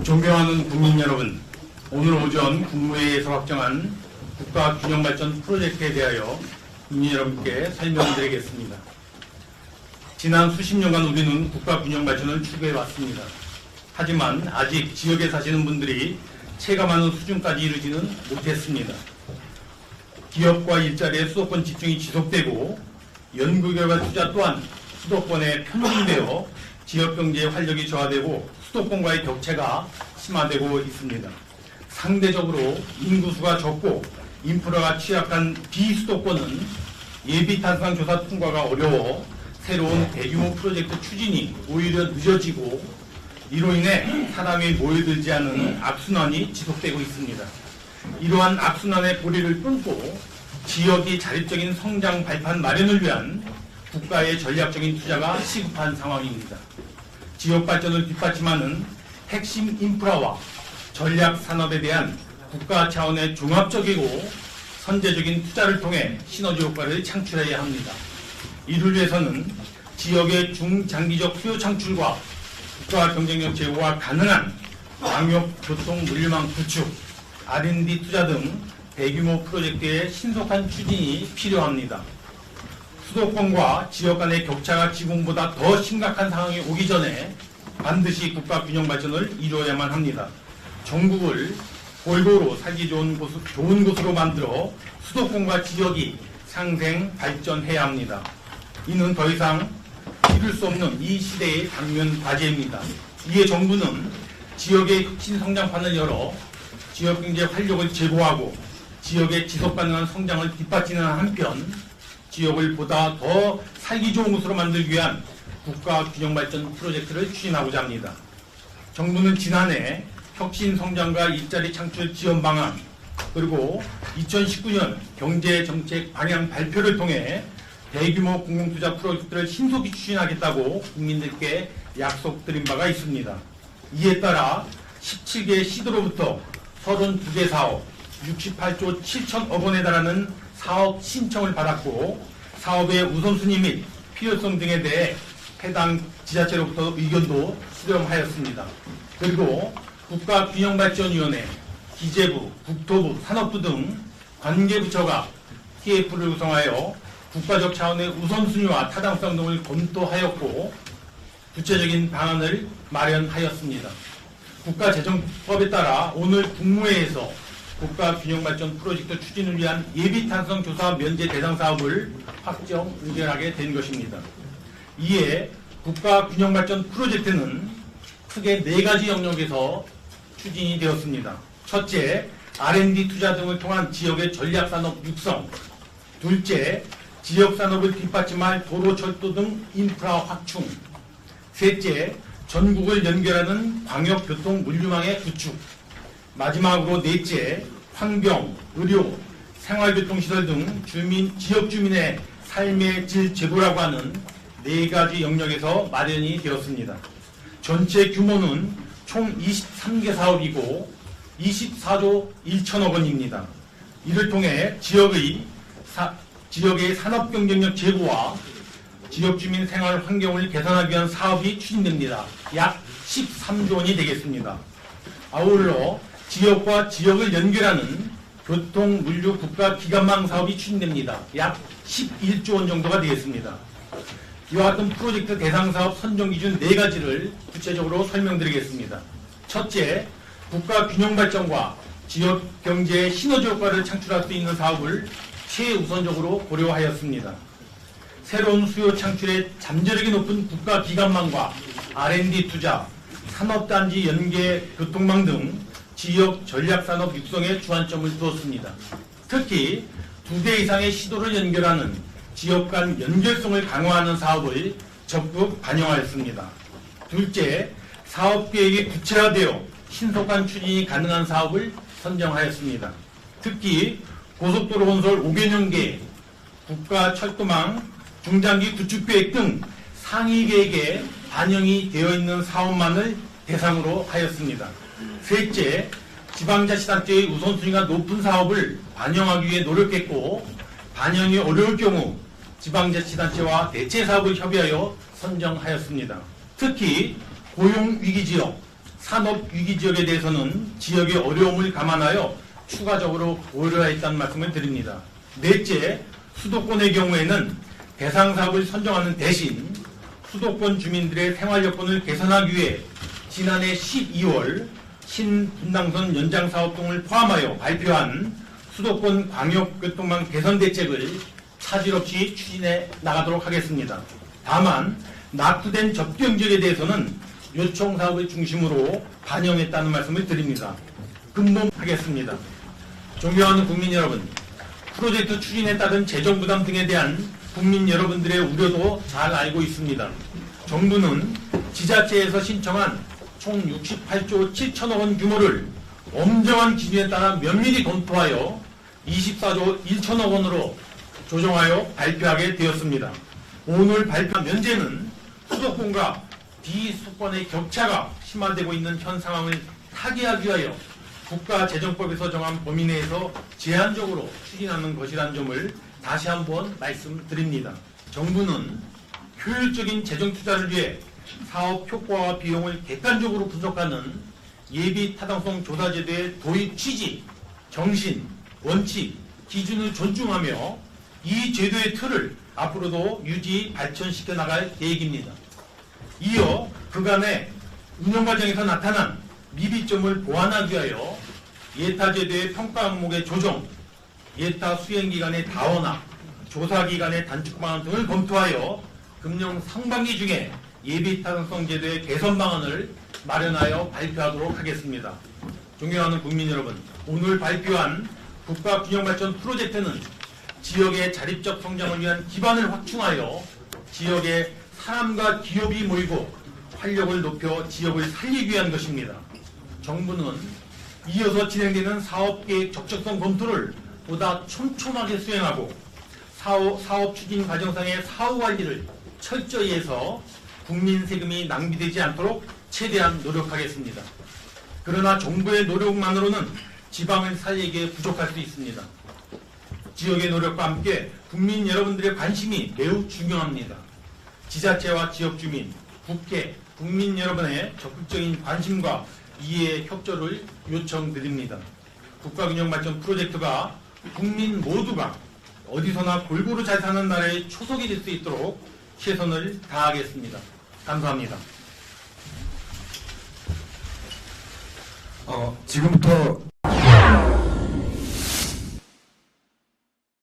존경하는 국민 여러분, 오늘 오전 국무회의에서 확정한 국가균형발전 프로젝트에 대하여 국민 여러분께 설명드리겠습니다. 지난 수십 년간 우리는 국가균형발전을 추구해왔습니다. 하지만 아직 지역에 사시는 분들이 체감하는 수준까지 이르지는 못했습니다. 기업과 일자리의 수도권 집중이 지속되고 연구결과 투자 또한 수도권에 편중되어 지역경제의 활력이 저하되고 수도권과의 격차가 심화되고 있습니다. 상대적으로 인구수가 적고 인프라가 취약한 비수도권은 예비탄상 조사 통과가 어려워 새로운 대규모 프로젝트 추진이 오히려 늦어지고 이로 인해 사람이 모여들지 않는 악순환이 지속되고 있습니다. 이러한 악순환의 고리를 끊고 지역이 자립적인 성장 발판 마련을 위한 국가의 전략적인 투자가 시급한 상황입니다. 지역 발전을 뒷받침하는 핵심 인프라와 전략 산업에 대한 국가 차원의 종합적이고 선제적인 투자를 통해 시너지 효과를 창출해야 합니다. 이를 위해서는 지역의 중장기적 수요 창출과 국가 경쟁력 제고가 가능한 광역 교통 물류망 구축, R&D 투자 등 대규모 프로젝트의 신속한 추진이 필요합니다. 수도권과 지역 간의 격차가 지금보다 더 심각한 상황이 오기 전에 반드시 국가 균형 발전을 이루어야만 합니다. 전국을 골고루 살기 좋은 곳으로 만들어 수도권과 지역이 상생 발전해야 합니다. 이는 더 이상 이룰 수 없는 이 시대의 당면 과제입니다. 이에 정부는 지역의 혁신 성장판을 열어 지역경제 활력을 제고하고 지역의 지속가능한 성장을 뒷받치는 한편 지역을 보다 더 살기 좋은 곳으로 만들기 위한 국가균형발전 프로젝트를 추진하고자 합니다. 정부는 지난해 혁신성장과 일자리 창출 지원 방안 그리고 2019년 경제정책 방향 발표를 통해 대규모 공공투자 프로젝트를 신속히 추진하겠다고 국민들께 약속드린 바가 있습니다. 이에 따라 17개 시도로부터 32개 사업, 68조 7천억 원에 달하는 사업 신청을 받았고 사업의 우선순위 및 필요성 등에 대해 해당 지자체로부터 의견도 수렴하였습니다. 그리고 국가균형발전위원회, 기재부, 국토부, 산업부 등 관계부처가 TF를 구성하여 국가적 차원의 우선순위와 타당성 등을 검토하였고 구체적인 방안을 마련하였습니다. 국가재정법에 따라 오늘 국무회의에서 국가균형발전 프로젝트 추진을 위한 예비탄성 조사 면제 대상 사업을 확정 의결하게 된 것입니다. 이에 국가균형발전 프로젝트는 크게 4가지 영역에서 추진이 되었습니다. 첫째, R&D 투자 등을 통한 지역의 전략산업 육성. 둘째, 지역산업을 뒷받침할 도로, 철도 등 인프라 확충. 셋째, 전국을 연결하는 광역교통 물류망의 구축. 마지막으로 넷째, 환경, 의료, 생활교통시설 등 지역 주민의 삶의 질 제고라고 하는 4가지 영역에서 마련이 되었습니다. 전체 규모는 총 23개 사업이고 24조 1천억 원입니다. 이를 통해 지역의 산업 경쟁력 제고와 지역 주민 생활 환경을 개선하기 위한 사업이 추진됩니다. 약 13조 원이 되겠습니다. 아울러 지역과 지역을 연결하는 교통, 물류, 국가 기관망 사업이 추진됩니다. 약 11조 원 정도가 되겠습니다. 이와 같은 프로젝트 대상 사업 선정 기준 4가지를 구체적으로 설명드리겠습니다. 첫째, 국가 균형 발전과 지역 경제의 시너지 효과를 창출할 수 있는 사업을 최우선적으로 고려하였습니다. 새로운 수요 창출에 잠재력이 높은 국가 기관망과 R&D 투자, 산업단지 연계 교통망 등 지역 전략산업 육성에 주안점을 두었습니다. 특히 2대 이상의 시도를 연결하는 지역 간 연결성을 강화하는 사업을 적극 반영하였습니다. 둘째, 사업계획이 구체화되어 신속한 추진이 가능한 사업을 선정하였습니다. 특히 고속도로 건설 5개년 계획, 국가 철도망, 중장기 구축계획 등 상위 계획에 반영이 되어 있는 사업만을 대상으로 하였습니다. 셋째, 지방자치단체의 우선순위가 높은 사업을 반영하기 위해 노력했고 반영이 어려울 경우 지방자치단체와 대체사업을 협의하여 선정하였습니다. 특히 고용위기지역, 산업위기지역에 대해서는 지역의 어려움을 감안하여 추가적으로 고려했다는 말씀을 드립니다. 넷째, 수도권의 경우에는 대상사업을 선정하는 대신 수도권 주민들의 생활여건을 개선하기 위해 지난해 12월 신분당선 연장사업 등을 포함하여 발표한 수도권 광역교통망 개선 대책을 차질 없이 추진해 나가도록 하겠습니다. 다만 낙후된 접경지역에 대해서는 요청 사업을 중심으로 반영했다는 말씀을 드립니다. 근본하겠습니다. 존경하는 국민 여러분, 프로젝트 추진에 따른 재정 부담 등에 대한 국민 여러분들의 우려도 잘 알고 있습니다. 정부는 지자체에서 신청한 총 68조 7천억 원 규모를 엄정한 기준에 따라 면밀히 검토하여 24조 1천억 원으로 조정하여 발표하게 되었습니다. 오늘 발표한 면제는 수도권과 비수도권의 격차가 심화되고 있는 현 상황을 타개하기 위하여 국가재정법에서 정한 범위 내에서 제한적으로 추진하는 것이라는 점을 다시 한번 말씀드립니다. 정부는 효율적인 재정 투자를 위해 사업 효과와 비용을 객관적으로 분석하는 예비 타당성 조사 제도의 도입 취지, 정신, 원칙, 기준을 존중하며 이 제도의 틀을 앞으로도 유지 발전시켜 나갈 계획입니다. 이어 그간의 운영 과정에서 나타난 미비점을 보완하기 위하여 예타 제도의 평가 항목의 조정, 예타 수행 기간의 다원화, 조사 기간의 단축 방안 등을 검토하여 금년 상반기 중에 예비 타당성 제도의 개선 방안을 마련하여 발표하도록 하겠습니다. 존경하는 국민 여러분, 오늘 발표한 국가균형발전 프로젝트는 지역의 자립적 성장을 위한 기반을 확충하여 지역의 사람과 기업이 모이고 활력을 높여 지역을 살리기 위한 것입니다. 정부는 이어서 진행되는 사업계획 적절성 검토를 보다 촘촘하게 수행하고 사업 추진 과정상의 사후 관리를 철저히 해서 국민 세금이 낭비되지 않도록 최대한 노력하겠습니다. 그러나 정부의 노력만으로는 지방을 살리기에 부족할 수 있습니다. 지역의 노력과 함께 국민 여러분들의 관심이 매우 중요합니다. 지자체와 지역주민, 국회, 국민 여러분의 적극적인 관심과 이해, 협조를 요청드립니다. 국가균형발전 프로젝트가 국민 모두가 어디서나 골고루 잘 사는 나라의 초석이 될 수 있도록 최선을 다하겠습니다. 감사합니다. 지금부터